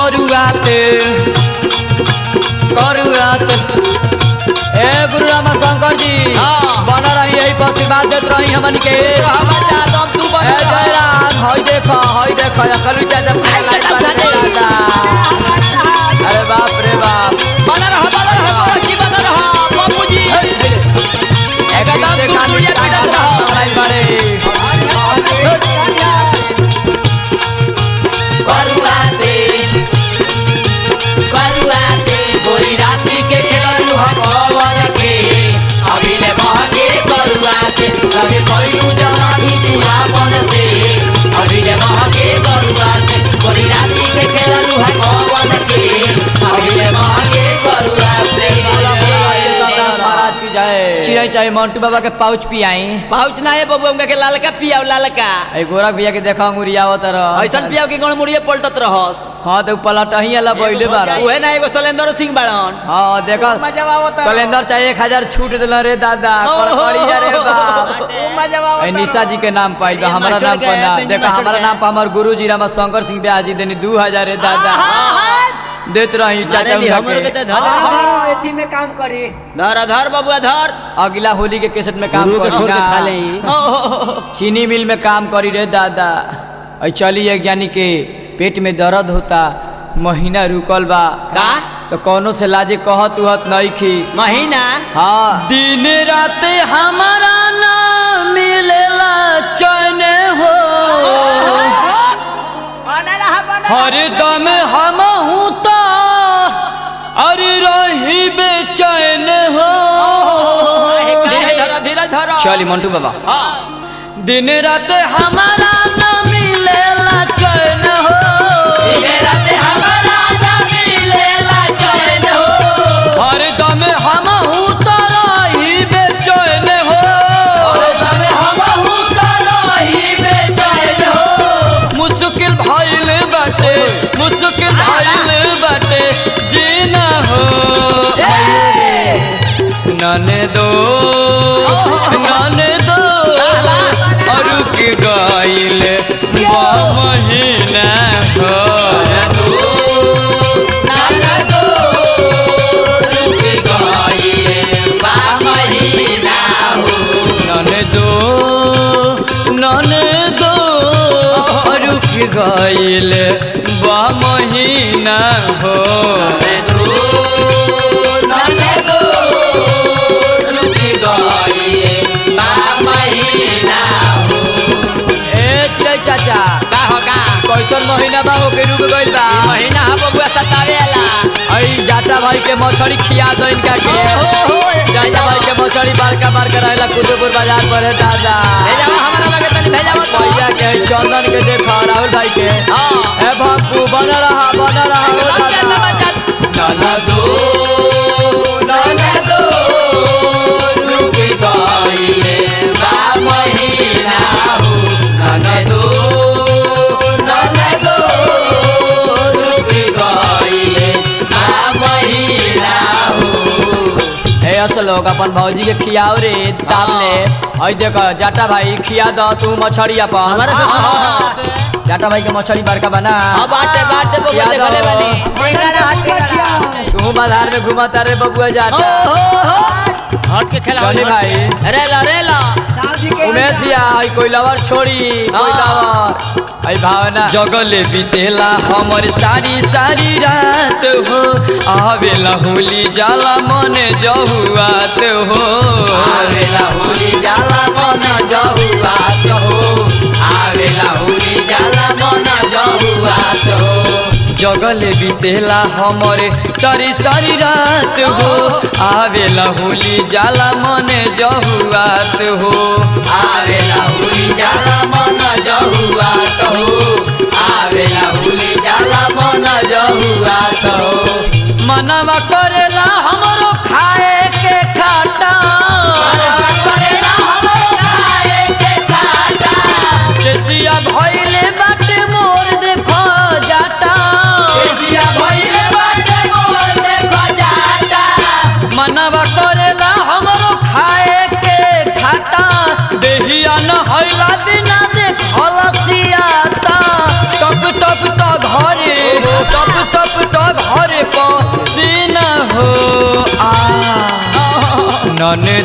करुआते करुआते ए गुरु राम शंकर जी बना रही यही आशीर्वाद देते रही हमन के हई देखो कलू चाचा अरे बाप रे बाप बना रहा की बना रहा बापू जी एकदम दुनिया पिटत रहा करुआते गोरी राती के खेलू हवन के अभिले महके करुआते लगे कइलू जवानी तू आपन से अभिले महके करुआते गोरी राती के खेलू हवन के अभिले महके करुआते महाराज की जय चिड़ै चाहे मंटू बाबा के पाउच पियाई पाउच ना है बबू हमका के लालका पियाओ लालका ए गोरख भैया के देखा अंगुरियावत रह ऐसन पियाओ के गण मुड़िए पलटत रहस हां तो पलट ही अला बइले बार ओहे ना एगो सलेंदर सिंह बाड़न हां देखा सलेंदर चाहे 1000 छूट देला रे दादा कड़कड़िया रे बाप ए निशा जी के नाम पाइल बा हमारा नाम पर ना देखा हमारा नाम पर हमर गुरुजी राम शंकर सिंह ब्याजी देनी 2000 रे दादा देत रही चाचा एथी में काम करी धर बबुआ धर अगला होली के केसट में काम करी चीनी मिल में काम करी रे दादा ऐ चली एक यानी के पेट में दर्द होता महीना रुकल बा का तो कौनो से लाजे कहत उहत नहीं खी महीना हाँ दिन रात हमारा ना मिलेला चैन हो हर दम हम हूता अरे रही बेचैन हो धीरे धर चली मंटू बाबा हाँ दिन रात हमारा ना मिलेला चैन हो दिन रात हमारा ना मिलेला चैन हो हर दम हम हूता रही बेचैन हो मुश्किल भइल बाटे जीना हो नाने दो रुक गइल बा महीना हो नाने दो रुक गइल बा महीना हो चाचा का होगा कैसन महीना बा होके रुक गइल बा महीना हम बबुआ सतावेला आई जाटा भाई के मछली खिया दो इनका के जाटा भाई के मछली बारका रहेला कुतुबपुर बाजार पर है दादा भेजावा हमरा लगे तनी भेजावा तो भैया के चंदन के देखा राहुल भाई के हां ए बापू बना रहा नाना दो रुक गइले बा महीना हो नाना दो रुक गइले बा महीना हो ए असल लोग अपन भौजी के खियाओ रे ताप ले आई देखो जाटा भाई खिया दो तू मछली अपन जाटा भाई के मछली बड़का बना हां बाटे बबुआ देखले बानी तू बाजार में घुमाता रे बबुआ जाटा हट के खेला चली भाई रेला उमेश भैया आई कोई लवर छोड़ी कोई लवर आई भावना जगले बीतेला हमर सारी रात हो आवेला होली जाला मन जहुआत हो आवेला होली जाला मन जहुआत हो आवेला होली जाला मन जहुआत हो जगले बीतेला हमरे सारी रात हो आवेला होली जाला मन जहुआत हो आवेला होली जाला मन जहुआत हो आवेला होली जाला मन जहुआत हो मनवा करेला हमरो खाए के खाटा मनवा करेला हमरो खाए के खाटा केसिया भइले बाटे मोर देखो जाटा केसिया भइले बाटे मोर देखो जाटा मनवा करेला हमरो खाए के खाटा देहिया न हइला बिना देखल सियाता टप टप त घरे टप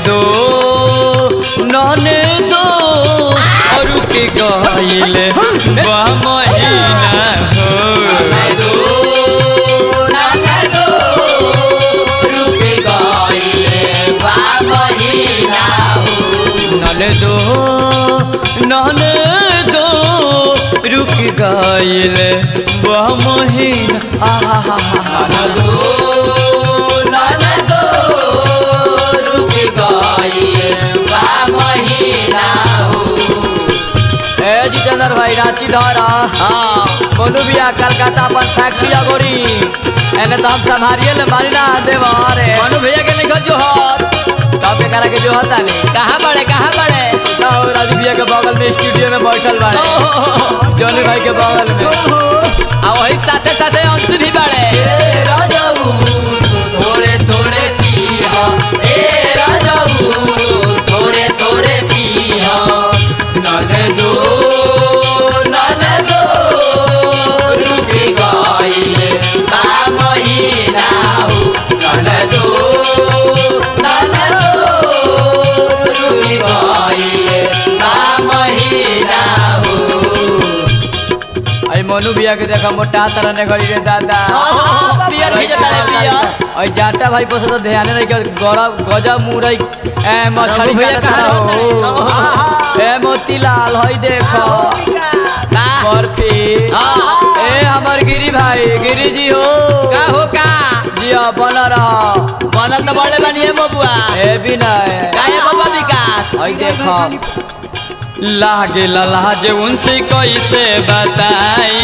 दो और के गइल बा महीना हो नन दो रुक गइल बा महीना जितेंद्र भाई रांची धारा बोलू भैया कलकत्ता अपन फैक्ट्री अगोरी एने तो हम संभारिए ले मारी ना देवा रे बोलू भैया के नहीं जो हाथ तब के करा के जो होता नहीं कहां बड़े तो राजू भैया के बगल में स्टूडियो में बैठल बाड़े जोनी भाई के बगल में आ वही साथे साथे अंश भी बाड़े ए राजाऊ थोड़े थोड़े पिया ए राजाऊ थोड़े थोड़े पिया नन दो रुक गइले बा महीना हो नन दो रुक गइले बा महीना हो। आई मोनू भैया के देखा मोटा तरह ने करी रे दादा पियर भी जता रे पियर आई जाटा भाई पर तो ध्यान नहीं कर गौरव गजब मुरई ए मछली भैया कहां हो ए मोतीलाल हई देखो बर्फी ए हमर गिरी भाई गिरी जी हो का जिया बनल तो बड़े बनिए बबुआ ए बिनय काहे बबुआ विकास हई देखो लागे लाज उनसे कैसे बताई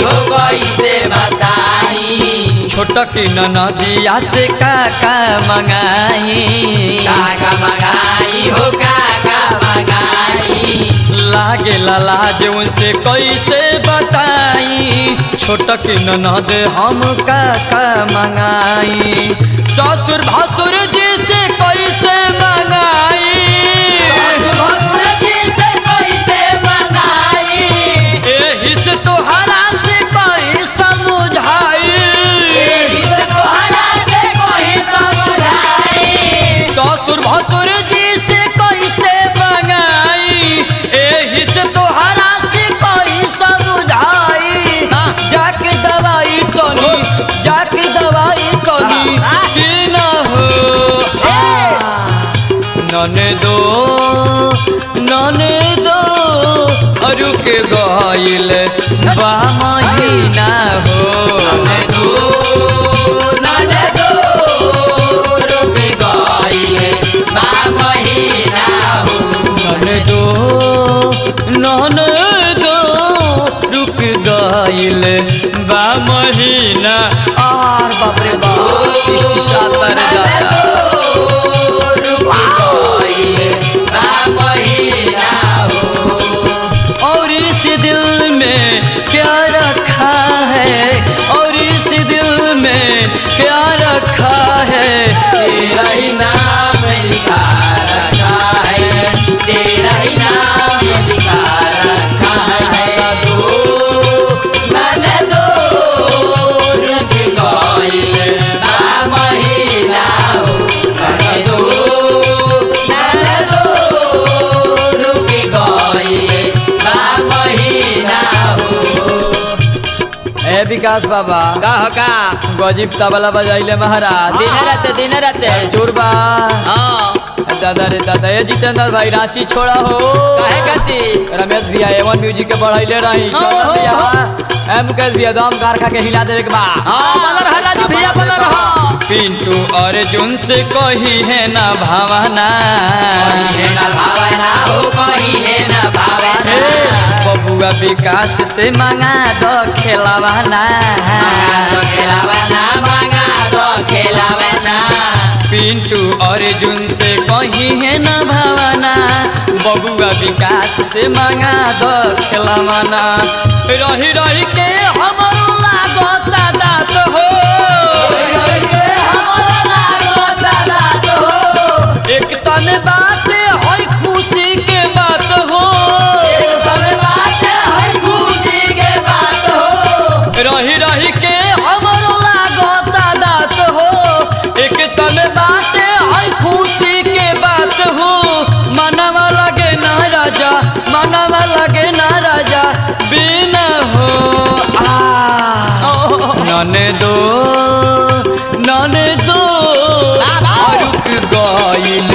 हो कैसे बताई छोटक नदिया से काका मंगाई हो काका मंगाई लागे लाज उनसे कैसे बताई छोटक ननद हम काका मंगाई ससुर भसुर जी से कैसे मंगाई से तोहरा से कोई समझाई ससुर भसुर जी से कैसे मंगाई एही से तोहरा से कोई समझाई जाके दवाई तनी कि न हो नन दो रुक गइल बा महीना हो नन दो रुक गइल बा महीना हो नन दो रुक गइल बा महीना आर बाप रे बाप इष्टि सातर जाता और इस दिल में क्या रखा है और इस दिल में क्या रखा है तेरा ही नाम लिखा रखा है तेरा ही नाम लिखा रखा है नन दो रुक गइल बा महीना हो नन दो रुक गइल बा महीना हो। ए विकास बाबा का गजीब तबला बजाइले महाराज दिन राते जोरबा दादा रे दादा ये जितेंद्र भाई रांची छोड़ा हो काहे कहती रमेश भैया एवन म्यूजिक के बढ़ाइले रही मुकेश भैया दम कारखा के हिला देवे के बा बनर है राजू भैया बनर हो पिंटू अर्जुन से कही है ना भावना हो कही है ना भावना बबुआ विकास से मांगा दो खेलावाना मांगा दो खेलावाना पिंटू अर्जुन से कही है न भावना बबुआ विकास से मांगा दो खेलावाना रही रही के हमरो लागता दात हो एक तन बात है खुशी के बात हो रही रही के हमरो लागता दात हो एक तन बात राजा बिना हो नने दो रुक गइल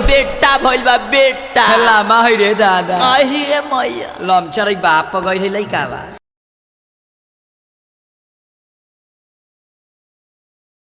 बेटा भइल बा बेटा लामा है रे दादा आही रे मैया लमचरै बाप गइल लइका बा